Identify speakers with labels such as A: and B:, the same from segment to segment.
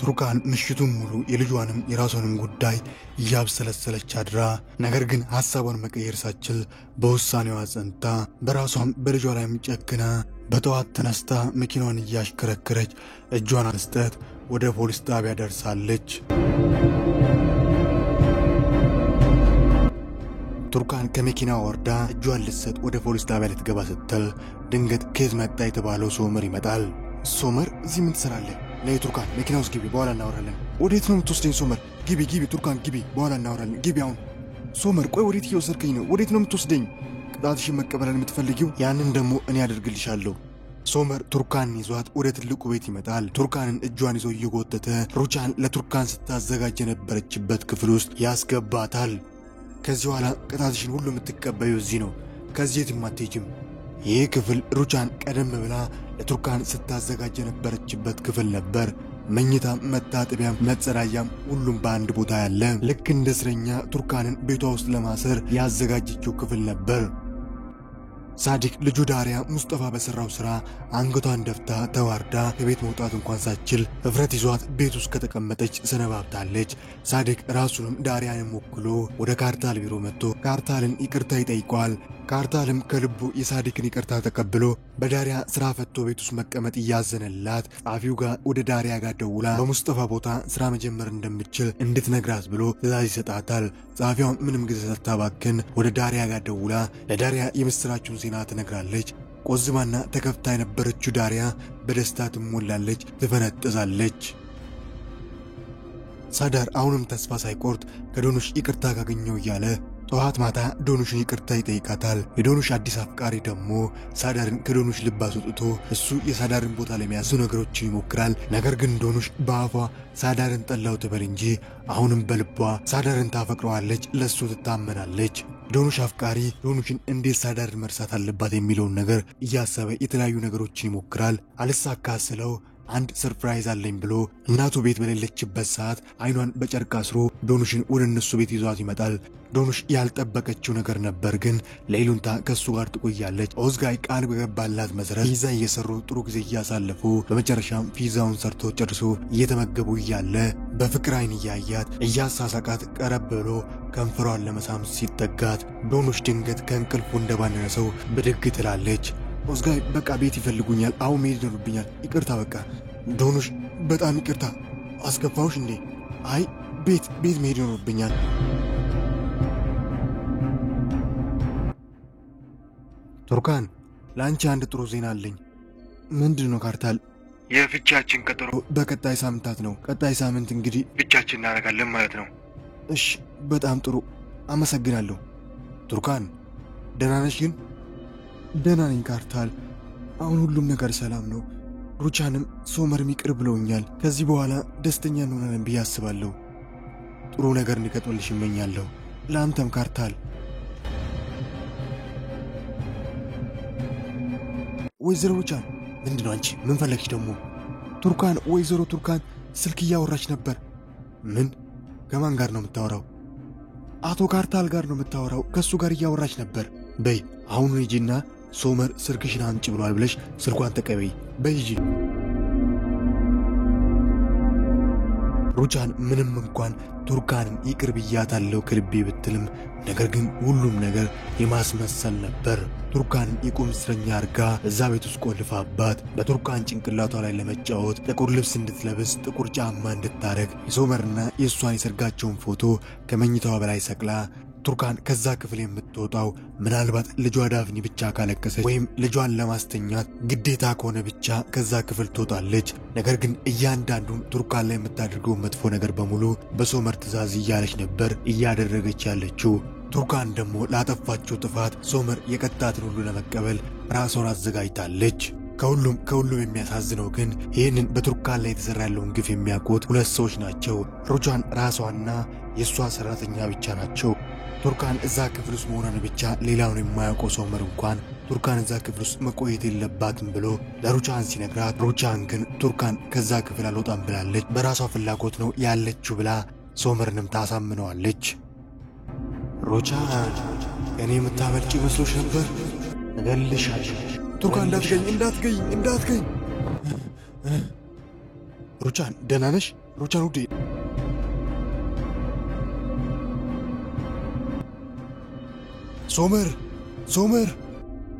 A: ቱርካን ምሽቱን ሙሉ የልጇንም የራሷንም ጉዳይ እያብሰለሰለች አድራ ነገር ግን ሐሳቧን መቀየር ሳትችል በውሳኔዋ ጸንታ በራሷም በልጇ ላይም ጨክና በጠዋት ተነስታ መኪናዋን እያሽከረከረች እጇን መስጠት ወደ ፖሊስ ጣቢያ ደርሳለች። ቱርካን ከመኪናዋ ወርዳ እጇን ልትሰጥ ወደ ፖሊስ ጣቢያ ልትገባ ስትል ድንገት ከየት መጣ የተባለው ሶመር ይመጣል። ሶመር እዚህ ምን ትሰራለህ? ነይ ቱርካን መኪና ውስጥ ግቢ፣ በኋላ እናወራለን። ወዴት ነው የምትወስደኝ ሶመር? ግቢ ቱርካን ግቢ፣ በኋላ እናወራለን። ግቢ አሁን። ሶመር ቆይ ወዴት እየወሰድከኝ ነው? ወዴት ነው የምትወስደኝ? ቅጣትሽን መቀበልን የምትፈልጊው? ያንን ደግሞ እኔ አደርግልሻለሁ። ሶመር ቱርካንን ይዟት ወደ ትልቁ ቤት ይመጣል። ቱርካንን እጇን ይዞ እየጎተተ ሩቻን ለቱርካን ስታዘጋጅ የነበረችበት ክፍል ውስጥ ያስገባታል። ከዚህ በኋላ ቅጣትሽን ሁሉ የምትቀበዩ እዚህ ነው፣ ከዚህ የትም አትሄጂም። ይህ ክፍል ሩቻን ቀደም ብላ ለቱርካን ስታዘጋጅ የነበረችበት ክፍል ነበር። መኝታም መታጠቢያም መጸዳጃም ሁሉም በአንድ ቦታ ያለ፣ ልክ እንደ እስረኛ ቱርካንን ቤቷ ውስጥ ለማሰር ያዘጋጀችው ክፍል ነበር። ሳዲቅ ልጁ ዳሪያ ሙስጠፋ በሰራው ስራ አንገቷን ደፍታ ተዋርዳ ከቤት መውጣት እንኳን ሳትችል እፍረት ይዟት ቤት ውስጥ ከተቀመጠች ሰነባብታለች። ሳዲቅ ራሱንም ዳሪያንም ወክሎ ወደ ካርታል ቢሮ መጥቶ ካርታልን ይቅርታ ይጠይቀዋል። ካርታልም ከልቡ የሳዲቅን ይቅርታ ተቀብሎ በዳሪያ ስራ ፈቶ ቤት ውስጥ መቀመጥ እያዘነላት ጻፊው ጋር ወደ ዳሪያ ጋር ደውላ በሙስጠፋ ቦታ ስራ መጀመር እንደምትችል እንድትነግራት ብሎ ትዕዛዝ ይሰጣታል። ጻፊያው ምንም ጊዜ ሳታባክን ወደ ዳሪያ ጋር ደውላ ለዳሪያ የምስራቹን ዜና ትነግራለች። ቆዝማና ተከፍታ የነበረችው ዳሪያ በደስታ ትሞላለች፣ ትፈነጥዛለች። ሳዳር አሁንም ተስፋ ሳይቆርጥ ከዶኑሽ ይቅርታ ካገኘው እያለ ጠዋት ማታ ዶኑሽን ይቅርታ ይጠይቃታል። የዶኑሽ አዲስ አፍቃሪ ደግሞ ሳዳርን ከዶኑሽ ልብ አስወጥቶ እሱ የሳዳርን ቦታ ለመያዝ ነገሮችን ይሞክራል። ነገር ግን ዶኑሽ በአፏ ሳዳርን ጠላው ትበል እንጂ አሁንም በልቧ ሳዳርን ታፈቅረዋለች፣ ለሱ ትታመናለች። ዶኑሽ አፍቃሪ ዶኑሽን እንዴት ሳዳርን መርሳት አለባት የሚለውን ነገር እያሰበ የተለያዩ ነገሮችን ይሞክራል። አልሳካ ስለው አንድ ሰርፕራይዝ አለኝ ብሎ እናቱ ቤት በሌለችበት ሰዓት አይኗን በጨርቅ አስሮ ዶኑሽን ወደ እነሱ ቤት ይዟት ይመጣል። ዶኑሽ ያልጠበቀችው ነገር ነበር፣ ግን ለይሉንታ ከሱ ጋር ትቆያለች። ኦዝጋይ ቃል በገባላት መሰረት ፒዛ እየሰሩ ጥሩ ጊዜ እያሳለፉ በመጨረሻም ፒዛውን ሰርቶ ጨርሶ እየተመገቡ እያለ በፍቅር አይን እያያት እያሳሳቃት ቀረብ ብሎ ከንፈሯን ለመሳም ሲጠጋት ዶኑሽ ድንገት ከእንቅልፉ እንደባነነ ሰው ብድግ ትላለች። ኦዝጋይ በቃ ቤት ይፈልጉኛል፣ አሁን መሄድ ይኖርብኛል፣ ይቅርታ በቃ። ዶኑሽ በጣም ይቅርታ፣ አስከፋውሽ እንዴ? አይ ቤት መሄድ ይኖርብኛል። ቱርካን ለአንቺ አንድ ጥሩ ዜና አለኝ። ምንድነው ካርታል? የፍቻችን ቀጠሮ በቀጣይ ሳምንታት ነው። ቀጣይ ሳምንት እንግዲህ ፍቻችን እናደርጋለን ማለት ነው። እሺ በጣም ጥሩ አመሰግናለሁ። ቱርካን ደህና ነሽ ግን? ደህና ነኝ ካርታል፣ አሁን ሁሉም ነገር ሰላም ነው። ሩቻንም ሶመርም ይቅር ብለውኛል። ከዚህ በኋላ ደስተኛ እንሆናለን ብዬ አስባለሁ። ጥሩ ነገር እንዲገጥምልሽ እመኛለሁ። ለአንተም ካርታል። ወይዘሮ ሩቻን ምንድነው አንቺ? ምን ፈለግሽ ደግሞ? ቱርካን ወይዘሮ ቱርካን ስልክ እያወራች ነበር። ምን? ከማን ጋር ነው የምታወራው? አቶ ካርታል ጋር ነው የምታወራው። ከሱ ጋር እያወራች ነበር። በይ አሁን ሂጂና ሶመር ስልክሽን አምጪ ብሏል ብለሽ ስልኳን ተቀበይ። በይ ሂጂ። ሩቻን ምንም እንኳን ቱርካንን ይቅር ብያታለሁ ከልቤ ብትልም ነገር ግን ሁሉም ነገር የማስመሰል ነበር። ቱርካን የቁም እስረኛ አርጋ እዛ ቤት ውስጥ ቆልፋባት በቱርካን ጭንቅላቷ ላይ ለመጫወት ጥቁር ልብስ እንድትለብስ ጥቁር ጫማ እንድታረግ የሶመርና የእሷን የሰርጋቸውን ፎቶ ከመኝታዋ በላይ ሰቅላ ቱርካን ከዛ ክፍል የምትወጣው ምናልባት ልጇ ዳፍኒ ብቻ ካለቀሰች ወይም ልጇን ለማስተኛት ግዴታ ከሆነ ብቻ ከዛ ክፍል ትወጣለች። ነገር ግን እያንዳንዱን ቱርካን ላይ የምታደርገው መጥፎ ነገር በሙሉ በሶመር ትዕዛዝ እያለች ነበር እያደረገች ያለችው። ቱርካን ደግሞ ላጠፋችው ጥፋት ሶመር የቀጣትን ሁሉ ለመቀበል ራሷን አዘጋጅታለች። ከሁሉም የሚያሳዝነው ግን ይህንን በቱርካን ላይ የተሰራ ያለውን ግፍ የሚያውቁት ሁለት ሰዎች ናቸው። ሩቻን ራሷና የእሷ ሰራተኛ ብቻ ናቸው። ቱርካን እዛ ክፍል ውስጥ መሆኗን ብቻ ሌላውን የማያውቀው ሶመር እንኳን ቱርካን እዛ ክፍል ውስጥ መቆየት የለባትም ብሎ ለሩቻን ሲነግራት፣ ሩቻን ግን ቱርካን ከዛ ክፍል አልወጣም ብላለች፣ በራሷ ፍላጎት ነው ያለችው ብላ ሶመርንም ታሳምነዋለች። ሩቻን እኔ የምታመልጭ መስሎሽ ነበር? እገልሻለሁ። ቱርካን እንዳትገኝ። ሩቻን ደህና ነሽ? ሩቻን ውዴ ሶመር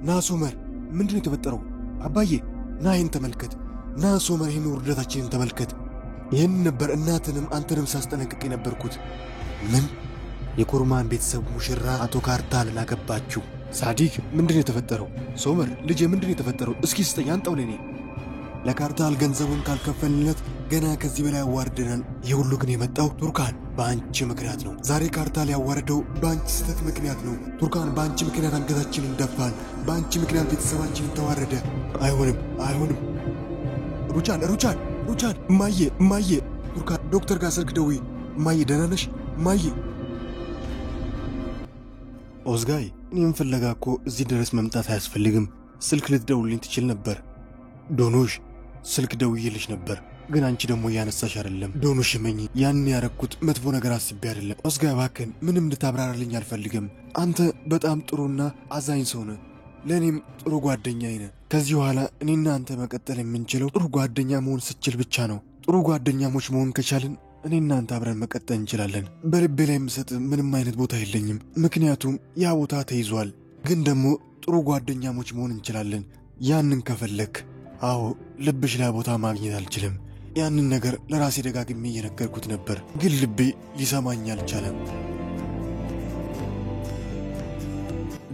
A: ና ሶመር ምንድነው የተፈጠረው አባዬ ና ይህን ተመልከት ና ሶመር ይህን ውርደታችንን ተመልከት ይህን ነበር እናትንም አንተንም ሳስጠነቅቅ የነበርኩት ምን የኮርማን ቤተሰብ ሙሽራ አቶ ካርታልን አገባችሁ ሳዲቅ ምንድነው የተፈጠረው ሶመር ልጄ ምንድነው የተፈጠረው እስኪ ስጠኝ አንጣው ለኔ ለካርታል ገንዘቡን ካልከፈልለት ገና ከዚህ በላይ ያዋርደናል የሁሉ ግን የመጣው ቱርካን በአንቺ ምክንያት ነው ዛሬ ካርታል ያዋረደው በአንቺ ስተት ምክንያት ነው ቱርካን በአንቺ ምክንያት አንገታችንን ደፋን በአንቺ ምክንያት ቤተሰባችንን ተዋረደ አይሆንም ሩቻን ማየ ቱርካን ዶክተር ጋር ስልክ ደውይ ማየ ደህና ነሽ ማየ ኦዝጋይ እኔም ፍለጋ እኮ እዚህ ድረስ መምጣት አያስፈልግም ስልክ ልትደውልልኝ ትችል ነበር ዶኖሽ ስልክ ደውዬልሽ ነበር ግን አንቺ ደግሞ ያነሳሽ አይደለም ዶኖሽ መኝ ያን ያረኩት መጥፎ ነገር አስቤ አይደለም ኦዝጋይ ባከን ምንም እንድታብራራልኝ አልፈልግም አንተ በጣም ጥሩና አዛኝ ሰው ነህ ለኔም ጥሩ ጓደኛዬ ነህ ከዚህ በኋላ እኔና አንተ መቀጠል የምንችለው ጥሩ ጓደኛ መሆን ስችል ብቻ ነው ጥሩ ጓደኛሞች መሆን ከቻልን እኔና አንተ አብረን መቀጠል እንችላለን በልቤ ላይ የምሰጥ ምንም አይነት ቦታ የለኝም ምክንያቱም ያ ቦታ ተይዟል ግን ደግሞ ጥሩ ጓደኛሞች መሆን እንችላለን ያንን ከፈለክ አዎ ልብሽ ላይ ቦታ ማግኘት አልችልም ያንን ነገር ለራሴ ደጋግሜ እየነገርኩት ነበር ግን ልቤ ሊሰማኝ አልቻለም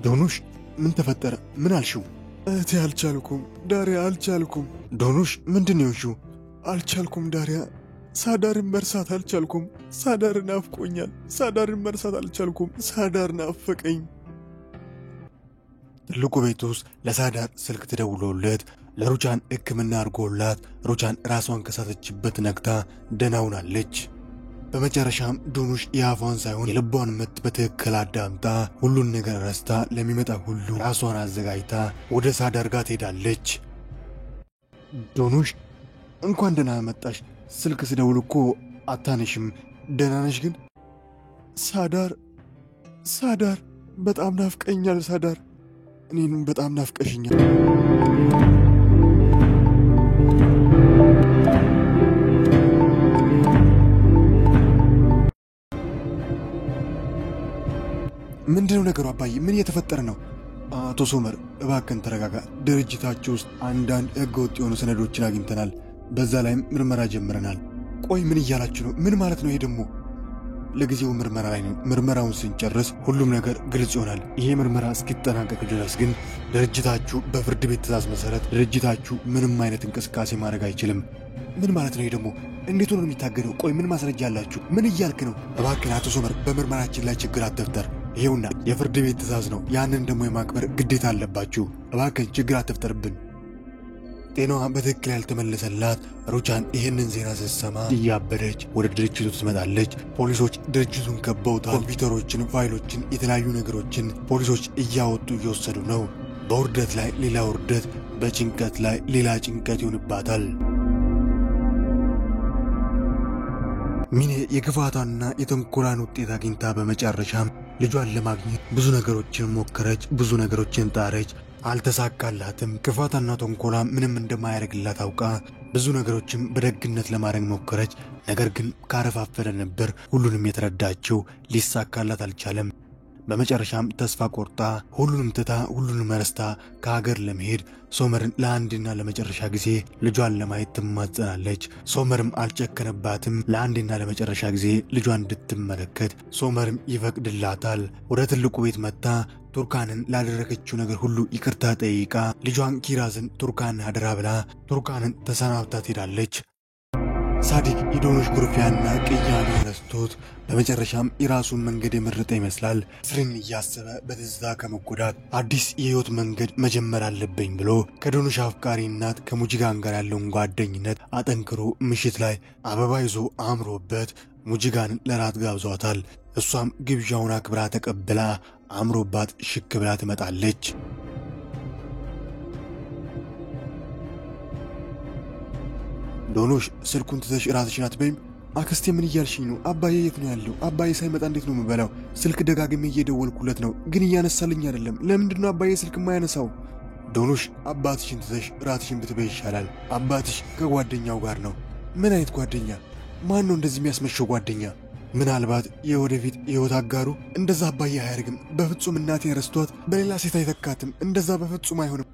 A: ዶኖሽ ምን ተፈጠረ ምን አልሽው እህቴ አልቻልኩም ዳሪያ አልቻልኩም ዶኖሽ ምንድነው እሺ አልቻልኩም ዳሪያ ሳዳርን መርሳት አልቻልኩም ሳዳርን አፍቆኛል ሳዳርን መርሳት አልቻልኩም ሳዳር ናፈቀኝ ትልቁ ቤት ውስጥ ለሳዳር ስልክ ተደውሎለት ለሩቻን ሕክምና አድርጎላት ሩቻን ራሷን ከሳተችበት ነግታ ደህና ሆናለች በመጨረሻም ዶኖሽ የአፏን ሳይሆን የልቧን ምት በትክክል አዳምጣ ሁሉን ነገር ረስታ ለሚመጣ ሁሉ ራሷን አዘጋጅታ ወደ ሳዳር ጋር ትሄዳለች ዶኖሽ እንኳን ደህና መጣሽ ስልክ ስደውል እኮ አታነሽም ደህና ነሽ ግን ሳዳር በጣም ናፍቀኛል ሳዳር እኔንም በጣም ናፍቀሽኛል ምንድነው ነገሩ አባዬ ምን እየተፈጠረ ነው አቶ ሶመር እባክን ተረጋጋ ድርጅታችሁ ውስጥ አንዳንድ ህገወጥ የሆኑ ሰነዶችን አግኝተናል በዛ ላይም ምርመራ ጀምረናል ቆይ ምን እያላችሁ ነው ምን ማለት ነው ይሄ ደግሞ ለጊዜው ምርመራ ላይ ነው ምርመራውን ስንጨርስ ሁሉም ነገር ግልጽ ይሆናል ይሄ ምርመራ እስኪጠናቀቅ ድረስ ግን ድርጅታችሁ በፍርድ ቤት ትዕዛዝ መሰረት ድርጅታችሁ ምንም አይነት እንቅስቃሴ ማድረግ አይችልም ምን ማለት ነው ይሄ ደግሞ እንዴት ነው የሚታገደው ቆይ ምን ማስረጃ አላችሁ ምን እያልክ ነው እባክህ አቶ ሶመር በምርመራችን ላይ ችግር አትፍጠር ይሄውና የፍርድ ቤት ትዕዛዝ ነው ያንን ደግሞ የማክበር ግዴታ አለባችሁ እባክህ ችግር አትፍጠርብን ጤናዋ በትክክል ያልተመለሰላት ሩቻን ይህንን ዜና ስትሰማ እያበደች ወደ ድርጅቱ ትመጣለች ፖሊሶች ድርጅቱን ከበውታል ኮምፒውተሮችን ፋይሎችን የተለያዩ ነገሮችን ፖሊሶች እያወጡ እየወሰዱ ነው በውርደት ላይ ሌላ ውርደት በጭንቀት ላይ ሌላ ጭንቀት ይሆንባታል ሚኔ የክፋቷንና የተንኮሏን ውጤት አግኝታ በመጨረሻም ልጇን ለማግኘት ብዙ ነገሮችን ሞከረች ብዙ ነገሮችን ጣረች አልተሳካላትም ክፋቷና ተንኮሏ ምንም እንደማያደርግላት አውቃ ብዙ ነገሮችን በደግነት ለማድረግ ሞከረች ነገር ግን ካረፋፈረ ነበር ሁሉንም የተረዳችው ሊሳካላት አልቻለም በመጨረሻም ተስፋ ቆርጣ ሁሉንም ትታ ሁሉንም ረስታ ከሀገር ለመሄድ ሶመርን ለአንድና ለመጨረሻ ጊዜ ልጇን ለማየት ትማጸናለች ሶመርም አልጨከነባትም ለአንድና ለመጨረሻ ጊዜ ልጇን እንድትመለከት ሶመርም ይፈቅድላታል ወደ ትልቁ ቤት መጣ ቱርካንን ላደረገችው ነገር ሁሉ ይቅርታ ጠይቃ ልጇን ኪራዝን ቱርካን አደራ ብላ ቱርካንን ተሰናብታ ትሄዳለች ሳዲቅ የዶኖሽ ጉርፊያና ቅያሜ ረስቶት በመጨረሻም የራሱን መንገድ የመረጠ ይመስላል ፍሬን እያሰበ በትዝታ ከመጎዳት አዲስ የህይወት መንገድ መጀመር አለብኝ ብሎ ከዶኖሽ አፍቃሪ እናት ከሙጂጋን ጋር ያለውን ጓደኝነት አጠንክሮ ምሽት ላይ አበባ ይዞ አምሮበት ሙጂጋንን ለራት ጋብዟታል እሷም ግብዣውን አክብራ ተቀብላ አምሮባት ሽክ ብላ ትመጣለች ዶኖሽ ስልኩን ትተሽ ራስሽን አትበይም አክስቴ ምን እያልሽኝ ነው አባዬ የት ነው ያለው አባዬ ሳይመጣ እንዴት ነው የምበላው ስልክ ደጋግሜ እየደወልኩለት ነው ግን እያነሳልኝ አይደለም ለምንድን ነው አባዬ ስልክ የማያነሳው ዶኖሽ አባትሽን ትተሽ ራስሽን ብትበይ ይሻላል አባትሽ ከጓደኛው ጋር ነው ምን አይነት ጓደኛ ማን ነው እንደዚህ የሚያስመሸው ጓደኛ? ምናልባት የወደፊት የህይወት አጋሩ? እንደዛ አባዬ አያደርግም በፍጹም። እናቴን ረስቷት በሌላ ሴት አይተካትም። እንደዛ በፍጹም አይሆንም።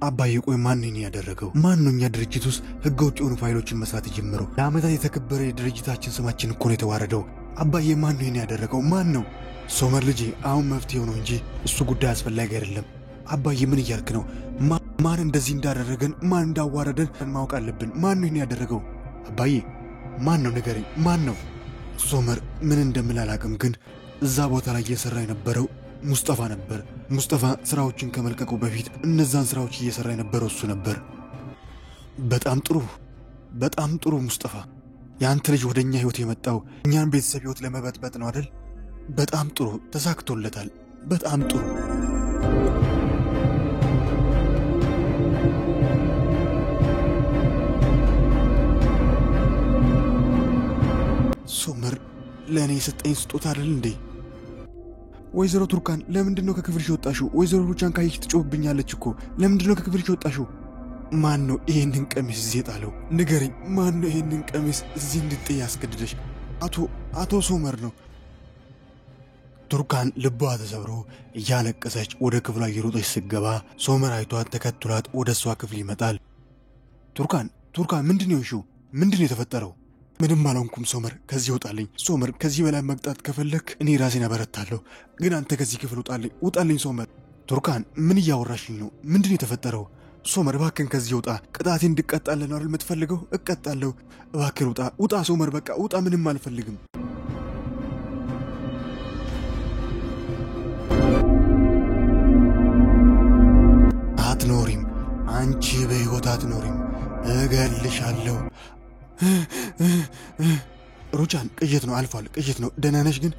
A: አባዬ ቆይ ማን ነው ያደረገው? ማን ነው እኛ ድርጅት ውስጥ ህገወጥ የሆኑ ፋይሎችን መስራት የጀመረው? ለአመታት የተከበረ የድርጅታችን ስማችን እኮ ነው የተዋረደው። አባዬ ማን ነው ያደረገው? ማን ነው? ሶመር ልጄ አሁን መፍትሄው ነው እንጂ እሱ ጉዳይ አስፈላጊ አይደለም። አባዬ ምን እያልክ ነው? ማን እንደዚህ እንዳደረገን ማን እንዳዋረደን ማወቅ አለብን። ማን ነው ያደረገው? አባዬ ማን ነው ንገረኝ፣ ማን ነው? ሶመር ምን እንደምል አላውቅም፣ ግን እዛ ቦታ ላይ እየሰራ የነበረው ሙስጠፋ ነበር። ሙስጠፋ ስራዎችን ከመልቀቁ በፊት እነዛን ስራዎች እየሰራ የነበረው እሱ ነበር። በጣም ጥሩ ሙስጠፋ። ያንተ ልጅ ወደኛ ህይወት የመጣው እኛን ቤተሰብ ህይወት ለመበጥበጥ ነው አይደል? በጣም ጥሩ ተሳክቶለታል። በጣም ጥሩ። ሶመር ለእኔ የሰጠኝ ስጦታ አይደል እንዴ? ወይዘሮ ቱርካን ለምንድነው ከክፍልሽ ወጣሽው? ወይዘሮ ሩቻን ካየሽ ትጮህብኛለች እኮ። ለምንድነው ከክፍልሽ ወጣሽው? ማን ነው ይሄንን ቀሚስ እዚህ የጣለው? ንገረኝ፣ ማን ነው ይሄንን ቀሚስ እዚህ እንድጥይ ያስገድደሽ? አቶ ሶመር ነው። ቱርካን ልቧ ተሰብሮ እያለቀሰች ወደ ክፍሏ እየሮጠች ስትገባ ሶመር አይቷት ተከትሏት ወደ እሷ ክፍል ይመጣል። ቱርካን ምንድነው ይሹ? ምንድነው የተፈጠረው? ምንም አልሆንኩም ሶመር፣ ከዚህ ውጣልኝ። ሶመር ከዚህ በላይ መቅጣት ከፈለክ እኔ ራሴን አበረታለሁ፣ ግን አንተ ከዚህ ክፍል ውጣልኝ ሶመር። ቱርካን ምን እያወራሽኝ ነው? ምንድነው የተፈጠረው? ሶመር እባክህን ከዚህ ውጣ። ቅጣቴን እንድቀጣለህ ነው አይደል የምትፈልገው? እቀጣለሁ። እባክህን ውጣ ሶመር፣ በቃ ውጣ። ምንም አልፈልግም። አትኖሪም፣ አንቺ በሕይወት አትኖሪም። እገልሻለሁ። ሩቻን ቅዠት ነው፣ አልፏል። ቅዠት ነው። ደህና ነሽ ግን?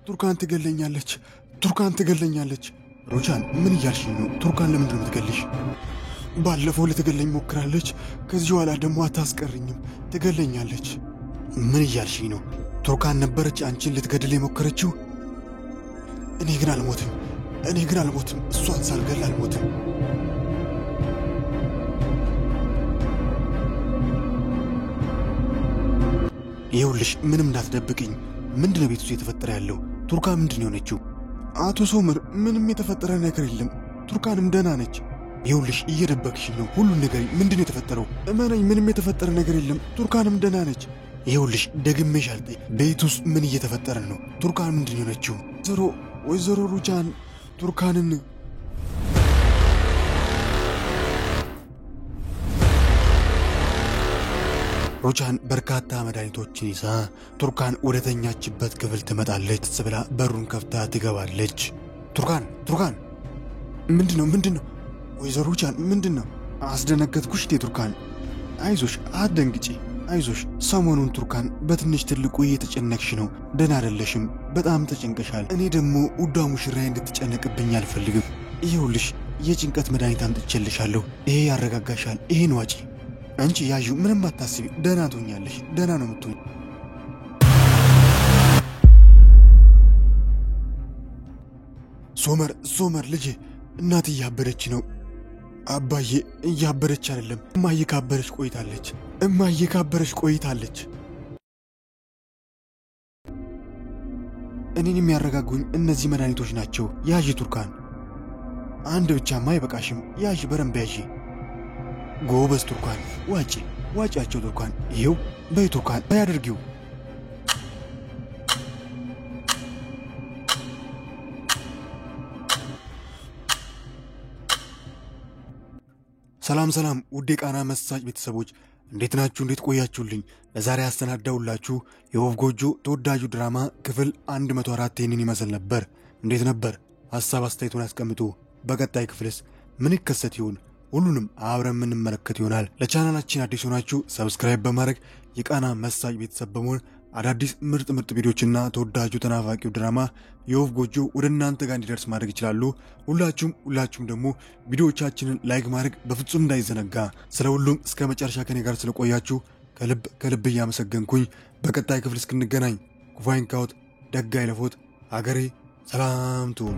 A: ቱርካን ትገለኛለች። ሩቻን ምን እያልሽኝ ነው? ቱርካን ለምንድን ነው የምትገልሽ? ባለፈው ልትገለኝ ሞክራለች። ከዚህ በኋላ ደግሞ አታስቀርኝም፣ ትገለኛለች። ምን እያልሽኝ ነው? ቱርካን ነበረች አንቺን ልትገድል የሞከረችው? እኔ ግን አልሞትም። እሷን ሳልገል አልሞትም። ይኸውልሽ ምንም እንዳትደብቅኝ። ምንድነው ቤት ውስጥ የተፈጠረ ያለው? ቱርካን ምንድነው የሆነችው? አቶ ሶመር ምንም የተፈጠረ ነገር የለም። ቱርካንም ደህና ነች። ይኸውልሽ እየደበቅሽኝ ነው። ሁሉን ነገር ምንድነው የተፈጠረው? እመነኝ፣ ምንም የተፈጠረ ነገር የለም። ቱርካንም ደህና ነች። ይኸውልሽ ደግሜሽ አልጠይ። ቤት ውስጥ ምን እየተፈጠረ ነው? ቱርካን ምንድነው የሆነችው? ወይዘሮ ሩቻን ቱርካንን ሩቻን በርካታ መድኃኒቶችን ይዛ ቱርካን ወደ ተኛችበት ክፍል ትመጣለች። ስብላ በሩን ከፍታ ትገባለች። ቱርካን ምንድነው? ወይዘሮ ሩቻን ምንድነው? አስደነገጥኩሽ? ቱርካን አይዞሽ፣ አትደንግጪ፣ አይዞሽ። ሰሞኑን ቱርካን በትንሽ ትልቁ እየተጨነቅሽ ነው። ደህና አይደለሽም። በጣም ተጨንቀሻል። እኔ ደግሞ ውዷ ሙሽራዬ እንድትጨነቅብኝ አልፈልግም። ይኸውልሽ የጭንቀት መድኃኒት አምጥቼልሻለሁ። ይሄ ያረጋጋሻል። ይሄን ዋጪ። አንቺ ያዡ፣ ምንም አታስቢ። ደህና ትሆኛለሽ። ደህና ነው የምትሆኝ። ሶመር ልጄ፣ እናት እያበደች ነው። አባዬ እያበደች አይደለም። እማዬ ካበረች ቆይታለች። እኔን የሚያረጋጉኝ እነዚህ መድኃኒቶች ናቸው። ያዢ ቱርካን። አንድ ብቻማ አይበቃሽም። ያዢ፣ በረንብ ያዢ። ጎበዝ ቱርካን። ዋጪያቸው ቱርካን። ይኸው በይ ቱርካን፣ በይ አድርጊው። ሰላም ውድ የቃና መሳጭ ቤተሰቦች እንዴት ናችሁ? እንዴት ቆያችሁልኝ? ለዛሬ ያሰናዳውላችሁ የወፍ ጎጆ ተወዳጁ ድራማ ክፍል 104 ይህንን ይመስል ነበር። እንዴት ነበር? ሐሳብ አስተያየቱን ያስቀምጡ። በቀጣይ ክፍልስ ምን ይከሰት ይሆን? ሁሉንም አብረን የምንመለከት ይሆናል። ለቻናላችን አዲስ ሆናችሁ ሰብስክራይብ በማድረግ የቃና መሳጭ ቤተሰብ በመሆን አዳዲስ ምርጥ ተቪዲዮችና ተወዳጁ ተናፋቂው ድራማ የወፍ ጎጆ ወደ እናንተ ጋር እንዲደርስ ማድረግ ይችላሉ። ሁላችሁም ደግሞ ቪዲዮዎቻችንን ላይክ ማድረግ በፍጹም እንዳይዘነጋ። ስለ ሁሉም እስከ መጨረሻ ከኔ ጋር ስለቆያችሁ ከልብ እያመሰገንኩኝ በቀጣይ ክፍል እስክንገናኝ ኩፋይን ካውት ደጋ ይለፎት ሀገሬ ሰላም ትሁን።